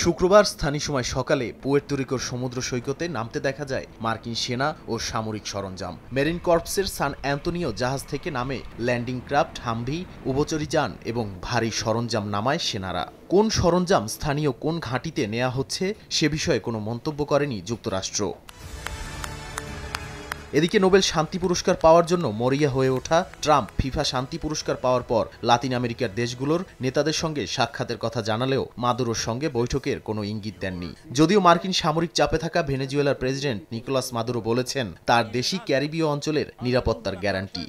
শুক্রবার স্থানীয় সময় সকালে পুয়ের্তো রিকোর সমুদ্র সৈকতে নামতে দেখা যায় মার্কিন সেনা ও সামরিক সরঞ্জাম। মেরিন কর্পসের সান অ্যান্তোনিও জাহাজ থেকে নামে ল্যান্ডিং ক্রাফট, হামভি, উভচরী যান এবং ভারী সরঞ্জাম নামায় সেনারা। কোন সরঞ্জাম স্থানীয় কোন ঘাঁটিতে নেওয়া হচ্ছে সে বিষয়ে কোনো মন্তব্য করেনি যুক্তরাষ্ট্র। এদিকে নোবেল শান্তি পুরস্কার পাওয়ার জন্য মরিয়া হয়ে ওঠা ট্রাম্প ফিফা শান্তি পুরস্কার পাওয়ার পর লাতিন আমেরিকার দেশগুলোর নেতাদের সঙ্গে সাক্ষাতের কথা জানালেও মাদুরোর সঙ্গে বৈঠকের কোনো ইঙ্গিত দেননি। যদিও মার্কিন সামরিক চাপে থাকা ভেনেজুয়েলার প্রেসিডেন্ট নিকোলাস মাদুরো বলেছেন তার দেশই ক্যারিবীয় অঞ্চলের নিরাপত্তার গ্যারান্টি।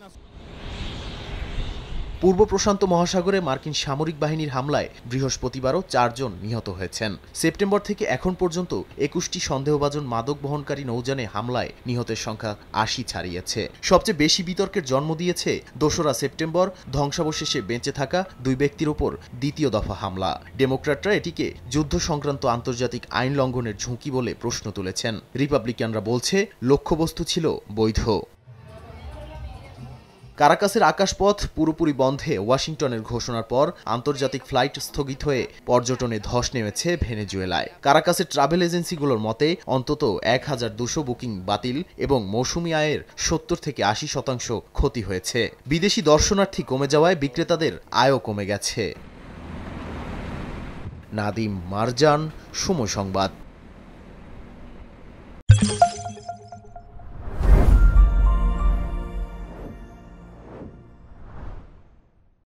পূর্ব প্রশান্ত মহাসাগরে মার্কিন সামরিক বাহিনীর হামলায় বৃহস্পতিবারও 4 জন নিহত হয়েছেন। সেপ্টেম্বর থেকে এখন পর্যন্ত 21টি সন্দেহভাজন মাদক বহনকারী নৌযানে হামলায় নিহতের সংখ্যা 80 ছাড়িয়েছে। সবচেয়ে বেশি বিতর্কের জন্ম দিয়েছে 2রা সেপ্টেম্বর ধ্বংসাবশেষে বেঁচে থাকা 2 ব্যক্তির ওপর দ্বিতীয় দফা হামলা। ডেমোক্র্যাটরা এটিকে যুদ্ধ সংক্রান্ত আন্তর্জাতিক আইন লঙ্ঘনের ঝুঁকি বলে প্রশ্ন তুলেছেন। রিপাবলিকানরা বলছে লক্ষ্যবস্তু ছিল বৈধ। কারাকাসের আকাশপথ পুরোপুরি বন্ধে ওয়াশিংটনের ঘোষণার পর আন্তর্জাতিক ফ্লাইট স্থগিত হয়ে পর্যটনে ধস নেমেছে ভেনেজুয়েলায়। কারাকাসের ট্রাভেল এজেন্সিগুলোর মতে অন্তত 1200 বুকিং বাতিল এবং মৌসুমি আয়ের 70 থেকে 80% ক্ষতি হয়েছে। বিদেশি দর্শনার্থী কমে যাওয়ায় বিক্রেতাদের আয়ও কমে গেছে। নাদিম মারজান, সময় সংবাদ।